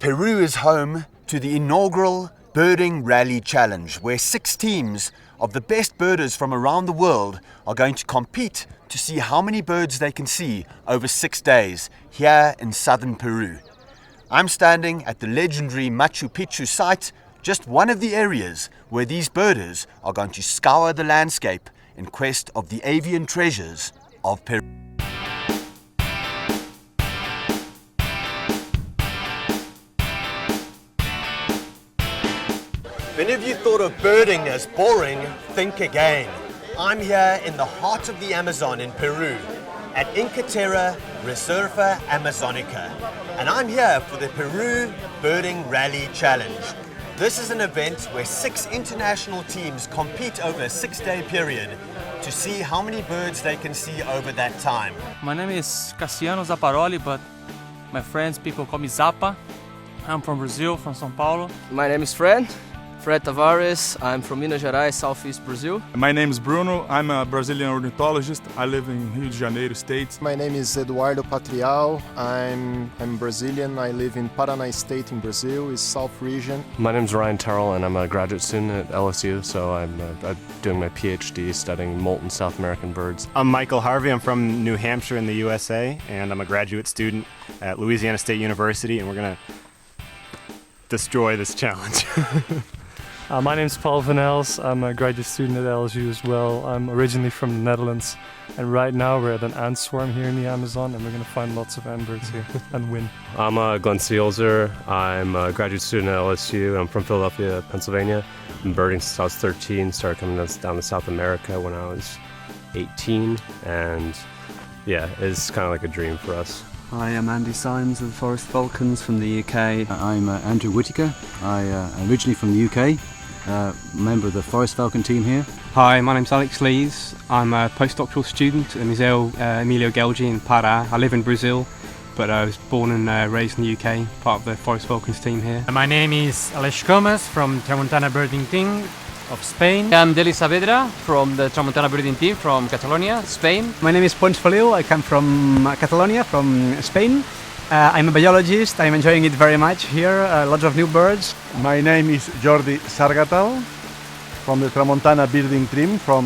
Peru is home to the inaugural Birding Rally Challenge, where 6 teams of the best birders from around the world are going to compete to see how many birds they can see over 6 days here in southern Peru. I'm standing at the legendary Machu Picchu site, just one of the areas where these birders are going to scour the landscape in quest of the avian treasures of Peru. If any of you thought of birding as boring, think again. I'm here in the heart of the Amazon in Peru, at Incaterra Reserva Amazonica, and I'm here for the Peru Birding Rally Challenge. This is an event where 6 international teams compete over a 6-day period to see how many birds they can see over that time. My name is Cassiano Zapparoli, but my friends, people call me Zappa. I'm from Brazil, from São Paulo. My name is Fred Tavares. I'm from Minas Gerais, southeast Brazil. My name is Bruno. I'm a Brazilian ornithologist. I live in Rio de Janeiro state. My name is Eduardo Patrial. I'm Brazilian. I live in Paraná state in Brazil, is South region. My name is Ryan Terrell and I'm a graduate student at LSU, so I'm doing my PhD studying molten South American birds. I'm Michael Harvey. I'm from New Hampshire in the USA, and I'm a graduate student at Louisiana State University, and we're going to destroy this challenge. My name's Paul Van Els. I'm a graduate student at LSU as well. I'm originally from the Netherlands, and right now we're at an ant swarm here in the Amazon, and we're going to find lots of ant birds here and win. I'm Glenn Sealzer. I'm a graduate student at LSU. I'm from Philadelphia, Pennsylvania. I've been birding since I was 13, started coming down to South America when I was 18, and yeah, it's kind of like a dream for us. Hi, I'm Andy Symes of the Forest Falcons from the UK. I'm Andrew Whittaker. I'm originally from the UK, member of the Forest Falcon team here. Hi, my name's Alex Lees. I'm a postdoctoral student at Museu Emilio Gelgi in Pará. I live in Brazil, but I was born and raised in the UK, part of the Forest Falcons team here. My name is Aleix Comas from Tramontana Birding Team of Spain. I'm Deli Saavedra from the Tramontana Birding Team from Catalonia, Spain. My name is Pons Feliu. I come from Catalonia, from Spain. I'm a biologist. I'm enjoying it very much here. Lots of new birds. My name is Jordi Sargatal from the Tramontana Birding Team from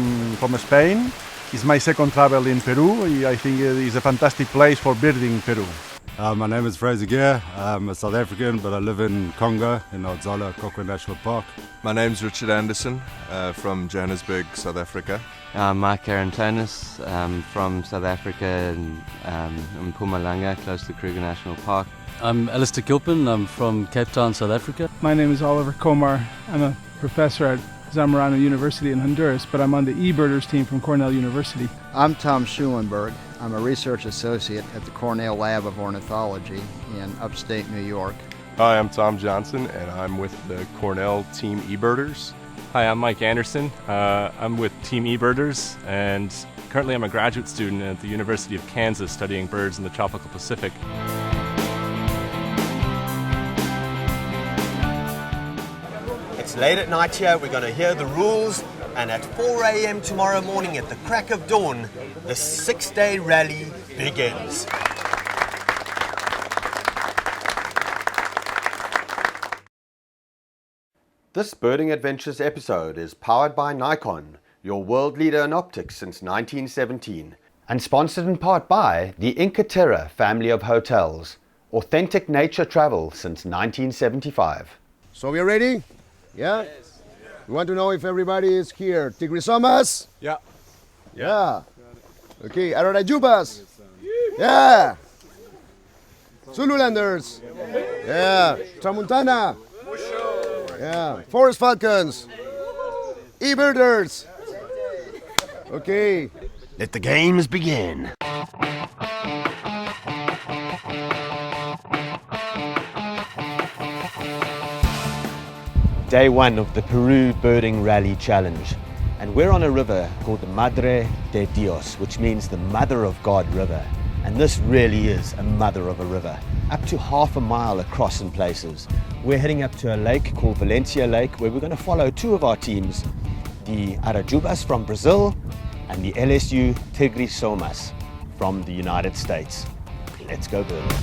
Spain. It's my second travel in Peru. I think it is a fantastic place for birding in Peru. My name is Fraser Gear. I'm a South African, but I live in Congo, in Odzala, Cochrane National Park. My name's Richard Anderson from Johannesburg, South Africa. I'm Mark Arantonis from South Africa in Mpumalanga, close to Kruger National Park. I'm Alistair Gilpin. I'm from Cape Town, South Africa. My name is Oliver Komar. I'm a professor at Zamorano University in Honduras, but I'm on the eBirders team from Cornell University. I'm Tom Schulenberg. I'm a research associate at the Cornell Lab of Ornithology in upstate New York. Hi, I'm Tom Johnson, and I'm with the Cornell Team eBirders. Hi, I'm Mike Anderson. I'm with Team eBirders, and currently I'm a graduate student at the University of Kansas studying birds in the tropical Pacific. It's late at night here. We're going to hear the rules, and at 4 a.m. tomorrow morning at the crack of dawn, the 6-day rally begins. This Birding Adventures episode is powered by Nikon, your world leader in optics since 1917, and sponsored in part by the Incaterra family of hotels, authentic nature travel since 1975. So we are ready? Yeah? Yes. We want to know if everybody is here. Tigrisomas? Yeah. Yeah. Okay, Arorajubas? Yeah. Zululanders? Yeah. Tramontana? Yeah. Forest Falcons? eBirders? Okay. Let the games begin. Day 1 of the Peru Birding Rally Challenge, and we're on a river called the Madre de Dios, which means the Mother of God River, and this really is a mother of a river, up to half a mile across in places. We're heading up to a lake called Valencia Lake, where we're going to follow 2 of our teams, the Arajubas from Brazil and the LSU Tigrisomas from the United States. Let's go birding.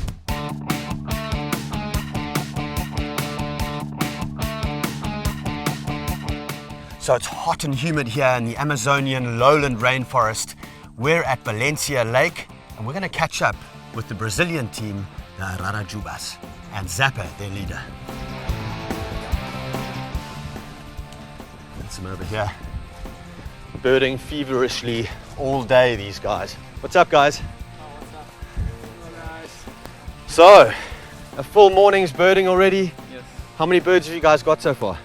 So it's hot and humid here in the Amazonian lowland rainforest. We're at Valencia Lake, and we're going to catch up with the Brazilian team, the Ararajubas, and Zappa, their leader. That's them over here. Birding feverishly all day, these guys. What's up, guys? So, a full morning's birding already. Yes. How many birds have you guys got so far?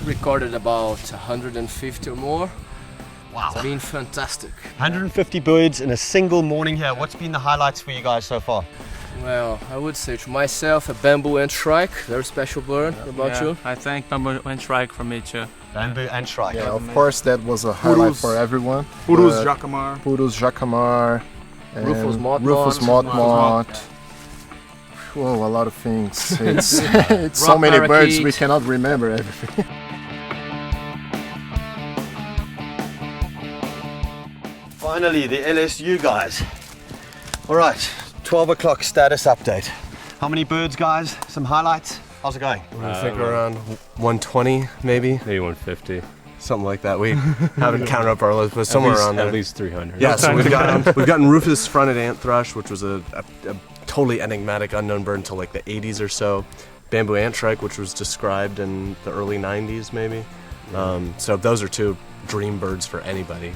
Recorded about 150 or more. Wow. It's been fantastic. 150 birds in a single morning here. What's been the highlights for you guys so far? Well, I would say to myself, a bamboo and shrike, very special bird. What about you? I think bamboo and shrike for me too. Bamboo and shrike. Yeah, of course, that was a highlight for everyone. Purus jacamar. Purus jacamar. and Rufous Motmot. Rufous Motmot. Whoa, a lot of things. It's so many birds, we cannot remember everything. Finally, the LSU guys. All right, 12 o'clock status update. How many birds, guys? Some highlights? How's it going? I think around 120, maybe. Maybe 150. Something like that. We haven't counted up our list, but somewhere around there. At least 300. Yeah, so we've gotten Rufous fronted ant thrush, which was a totally enigmatic unknown bird until like the 80s or so. Bamboo ant shrike, which was described in the early 90s, maybe. So those are two dream birds for anybody.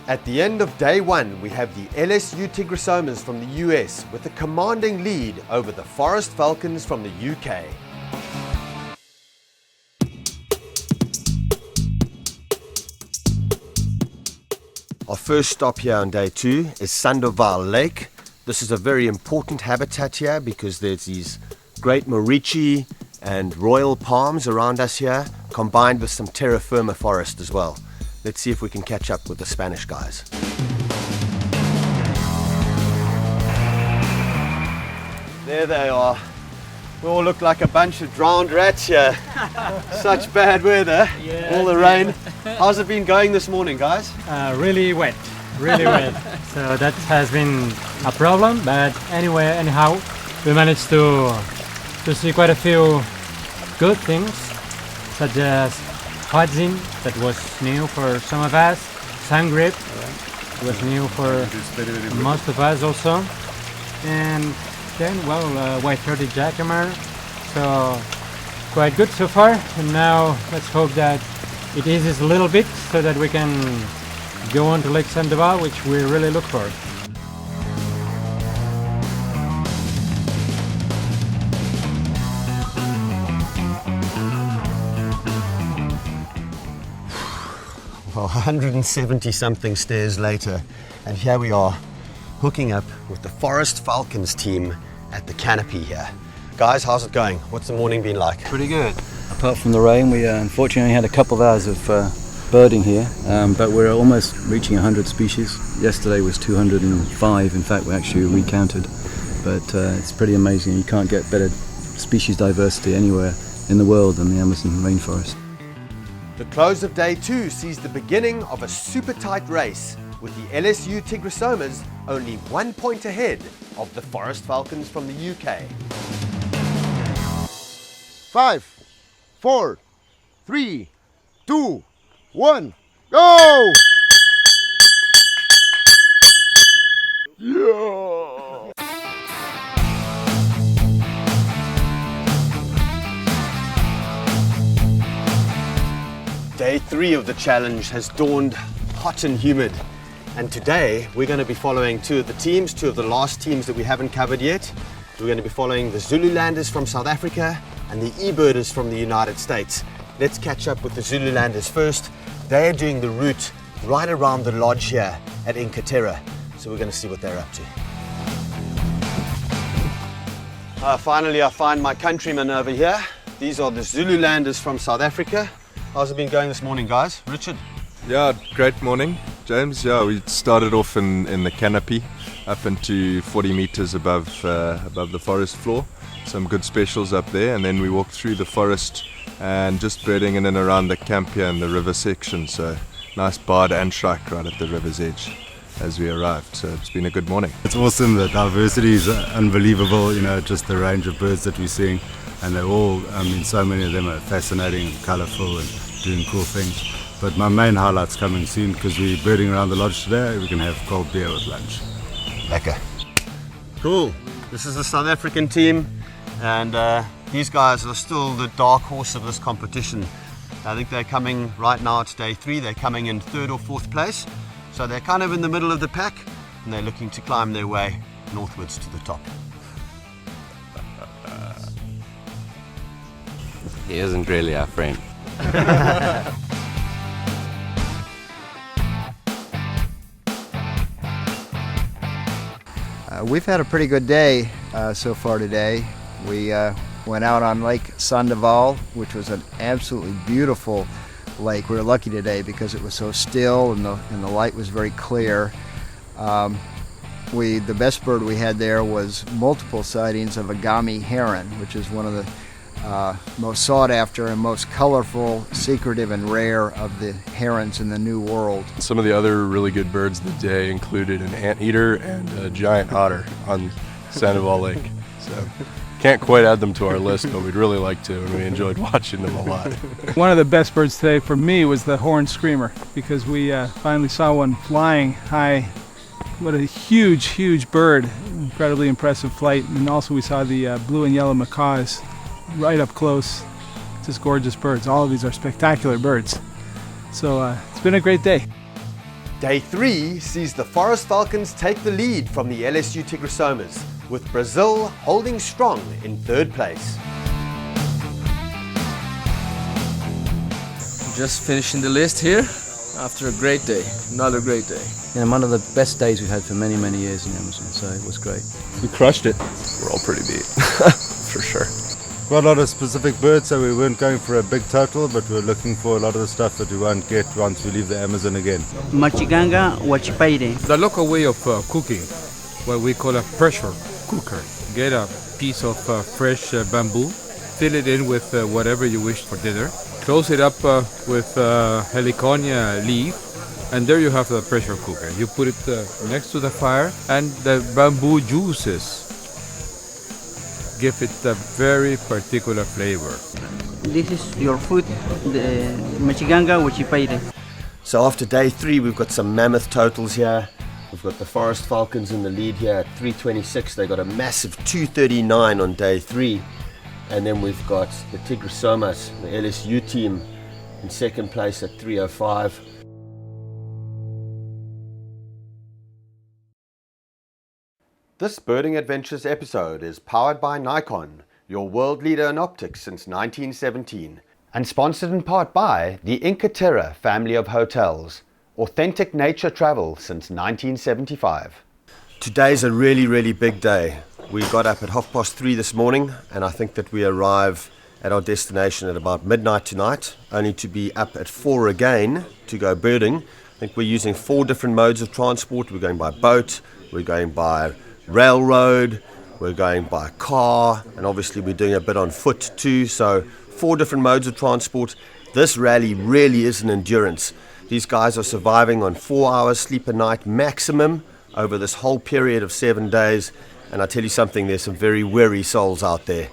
At the end of day one, we have the LSU tigrosomas from the US with a commanding lead over the forest falcons from the UK. Our first stop here on day two is Sandoval Lake. This is a very important habitat here because there's these great morichi and royal palms around us here, combined with some terra firma forest as well. Let's see if we can catch up with the Spanish guys. There they are. We all look like a bunch of drowned rats here. Such bad weather, all the rain. How's it been going this morning, guys? Really wet, really wet. So that has been a problem, but anyhow, we managed to see quite a few good things, such as Huadzin, that was new for some of us. Sungrip was new for most of us also. And then, well, white-throated jacamar. So, quite good so far. And now, let's hope that it eases a little bit so that we can go on to Lake Sandoval, which we really look for. Well, 170 something stairs later, and here we are, hooking up with the Forest Falcons team at the canopy here. Guys, how's it going? What's the morning been like? Pretty good. Apart from the rain, we unfortunately had a couple of hours of birding here, but we're almost reaching 100 species. Yesterday was 205, in fact we actually recounted, but it's pretty amazing. You can't get better species diversity anywhere in the world than the Amazon rainforest. The close of day two sees the beginning of a super tight race, with the LSU tigrosomas only 1 point ahead of the Forest Falcons from the UK. 5, 4, 3, 2, 1, go! Yeah! Day three of the challenge has dawned hot and humid. And today we're going to be following two of the last teams that we haven't covered yet. We're going to be following the Zululanders from South Africa and the eBirders from the United States. Let's catch up with the Zululanders first. They are doing the route right around the lodge here at Incaterra. So we're going to see what they're up to. Finally, I find my countrymen over here. These are the Zululanders from South Africa. How's it been going this morning, guys? Richard? Yeah, great morning, James. Yeah, we started off in the canopy up into 40 meters above the forest floor. Some good specials up there, and then we walked through the forest and just birding in and around the camp here in the river section. So nice barred and shrike right at the river's edge as we arrived. So it's been a good morning. It's awesome. The diversity is unbelievable. You know, just the range of birds that we're seeing, and they're all. I mean, so many of them are fascinating and colourful, and doing cool things. But my main highlight's coming soon because we're birding around the lodge today. We can have cold beer with lunch. Lekker. Cool. This is the South African team, and these guys are still the dark horse of this competition. I think they're coming right now, it's day 3, they're coming in 3rd or 4th place. So they're kind of in the middle of the pack, and they're looking to climb their way northwards to the top. He isn't really our friend. We've had a pretty good day so far today. We went out on Lake Sandoval, which was an absolutely beautiful lake. We were lucky today because it was so still and the light was very clear. The best bird we had there was multiple sightings of a gami heron, which is one of the most sought after and most colorful, secretive and rare of the herons in the New World. Some of the other really good birds of the day included an anteater and a giant otter on Sandoval Lake. So can't quite add them to our list, but we'd really like to, and we enjoyed watching them a lot. One of the best birds today for me was the horned screamer, because we finally saw one flying high. What a huge, huge bird. Incredibly impressive flight. And also we saw the blue and yellow macaws right up close. Just gorgeous birds. All of these are spectacular birds. So it's been a great day. Day 3 sees the forest falcons take the lead from the LSU tigrosomas, with Brazil holding strong in 3rd place. Just finishing the list here after a great day, another great day. And one of the best days we've had for many, many years in Amazon, so it was great. We crushed it. We're all pretty beat, for sure. Quite a lot of specific birds, so we weren't going for a big total, but we were looking for a lot of the stuff that we won't get once we leave the Amazon again. Machiganga wachipaire. The local way of cooking, what we call a pressure cooker. Get a piece of fresh bamboo, fill it in with whatever you wish for dinner, close it up with heliconia leaf, and there you have the pressure cooker. You put it next to the fire, and the bamboo juices give it a very particular flavor. This is your food, the machiganga wachipaire. So after day 3, we've got some mammoth totals here. We've got the forest falcons in the lead here at 326. They got a massive 239 on day 3. And then we've got the tigrosomas, the LSU team, in 2nd place at 305. This Birding Adventures episode is powered by Nikon, your world leader in optics since 1917, and sponsored in part by the Inca Terra family of hotels, authentic nature travel since 1975. Today's a really, really big day. We got up at 3:30 this morning, and I think that we arrive at our destination at about midnight tonight, only to be up at 4 again to go birding. I think we're using 4 different modes of transport. We're going by boat, we're going by railroad, we're going by car, and obviously we're doing a bit on foot too. So 4 different modes of transport. This rally really is an endurance. These guys are surviving on 4 hours sleep a night maximum over this whole period of 7 days. And I tell you something, there's some very weary souls out there.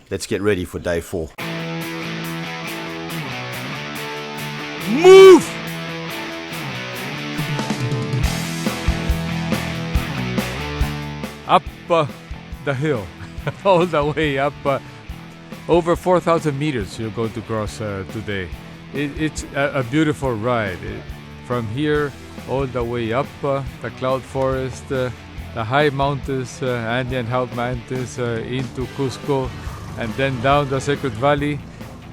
Let's get ready for day 4. Move! Up the hill, all the way up, over 4,000 meters you're going to cross today. It's a beautiful ride. From here all the way up the cloud forest, the high mountains, Andean High Mountains, into Cusco, and then down the Sacred Valley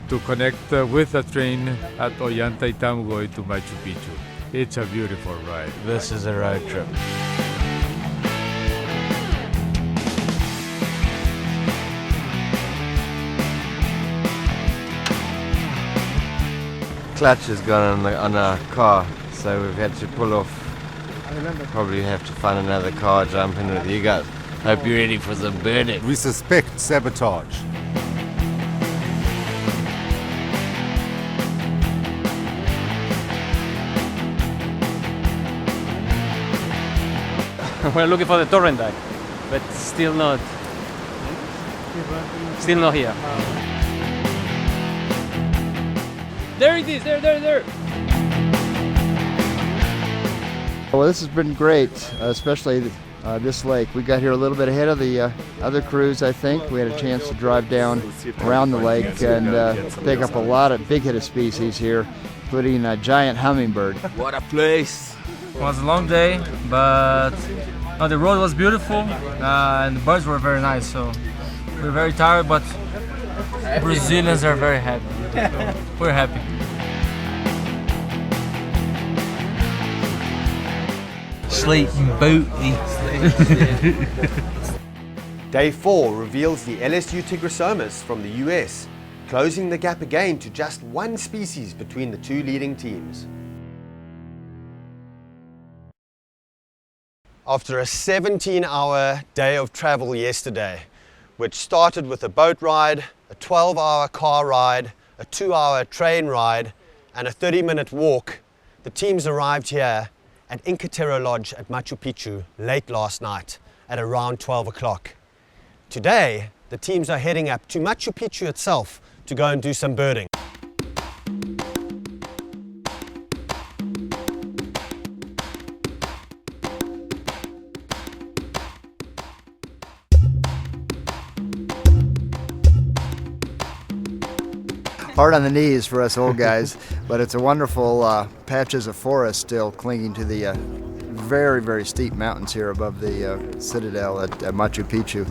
to connect with the train at Ollantaytam going to Machu Picchu. It's a beautiful ride. This is a ride trip. Clutch has gone on our car, so we've had to pull off. Probably have to find another car, jump in with you guys. Hope you're ready for some birding. We suspect sabotage. We're looking for the torrent duck, but still not here. There it is, there. Well, this has been great, especially this lake. We got here a little bit ahead of the other crews, I think. We had a chance to drive down around the lake and pick up a lot of big-headed species here, including a giant hummingbird. What a place! It was a long day, but the road was beautiful and the birds were very nice, so we're very tired, but Brazilians are very happy. We're happy. Sleeping booty. Day 4 reveals the LSU tigrosomas from the US, closing the gap again to just one species between the two leading teams. After a 17-hour day of travel yesterday, which started with a boat ride, a 12-hour car ride, a 2-hour train ride, and a 30-minute walk, the teams arrived here at Inca Terra Lodge at Machu Picchu late last night at around 12 o'clock. Today, the teams are heading up to Machu Picchu itself to go and do some birding. Hard on the knees for us old guys, but it's a wonderful patches of forest still clinging to the very, very steep mountains here above the citadel at Machu Picchu.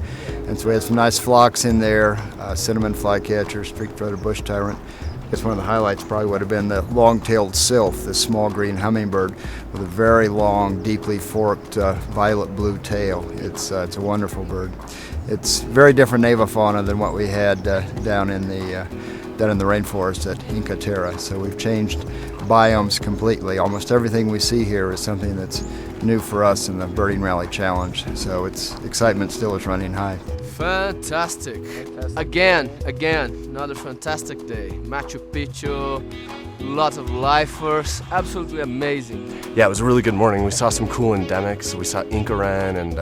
And so we had some nice flocks in there, cinnamon flycatcher, streak-throated bush tyrant. I guess one of the highlights probably would have been the long-tailed sylph, this small green hummingbird with a very long, deeply forked violet blue tail. It's a wonderful bird. It's very different navifauna than what we had down in the rainforest at Inca Terra. So we've changed biomes completely. Almost everything we see here is something that's new for us in the Birding Rally Challenge. So excitement still is running high. Fantastic. Again, another fantastic day. Machu Picchu, lots of lifers, absolutely amazing. Yeah, it was a really good morning. We saw some cool endemics. We saw Inca wren and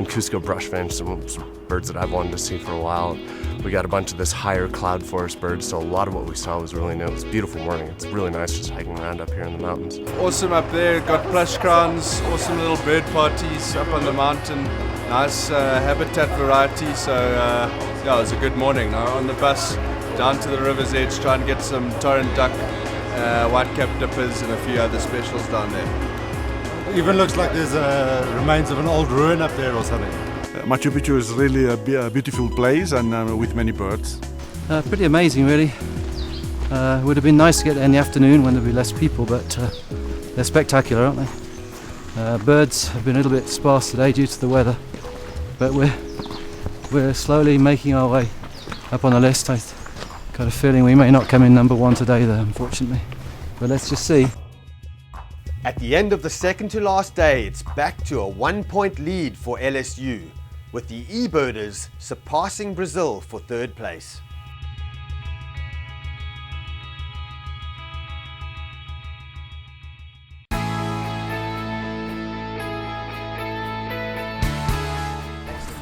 Cusco brushfinch, some birds that I've wanted to see for a while. We got a bunch of this higher cloud forest birds, so a lot of what we saw was really new. It was a beautiful morning. It's really nice just hiking around up here in the mountains. Awesome up there, got plush crowns, awesome little bird parties up on the mountain, nice habitat variety, so yeah, it was a good morning. Now on the bus down to the river's edge, try and get some torrent duck, white-capped dippers and a few other specials down there. Even looks like there's remains of an old ruin up there or something. Machu Picchu is really a beautiful place and with many birds. Pretty amazing, really. It would have been nice to get there in the afternoon when there'd be less people, but they're spectacular, aren't they? Birds have been a little bit sparse today due to the weather, but we're slowly making our way up on the list. I got a feeling we may not come in number 1 today, though, unfortunately. But let's just see. At the end of the second to last day, it's back to a 1-point lead for LSU, with the eBirders surpassing Brazil for 3rd place.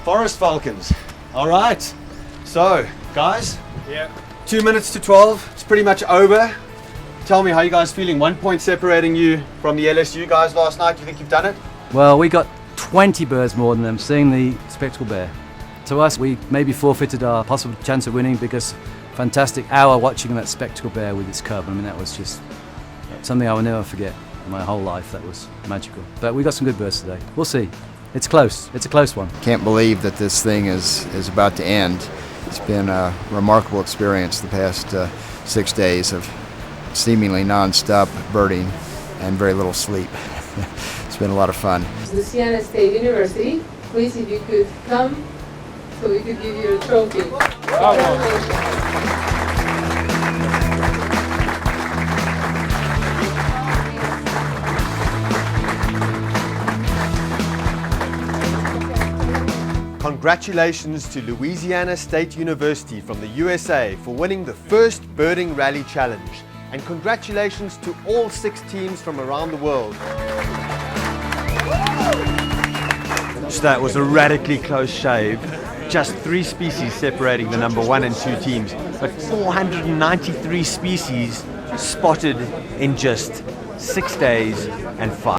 Forest falcons. All right. So, guys. Yeah. 2 minutes to 12. It's pretty much over. Tell me how you guys feeling. 1 point separating you from the LSU guys last night. Do you think you've done it? Well, we got 20 birds more than them, seeing the spectacled bear. To us, we maybe forfeited our possible chance of winning because fantastic hour watching that spectacled bear with its cub. I mean, that was just something I will never forget in my whole life. That was magical. But we got some good birds today. We'll see. It's close. It's a close one. Can't believe that this thing is about to end. It's been a remarkable experience the past 6 days of seemingly non-stop birding and very little sleep. It's been a lot of fun. Louisiana State University, please, if you could come so we could give you a trophy. Congratulations to Louisiana State University from the USA for winning the first Birding Rally Challenge. And congratulations to all 6 teams from around the world. So that was a radically close shave. just 3 species separating the number 1 and 2 teams, but 493 species spotted in just 6 days and 5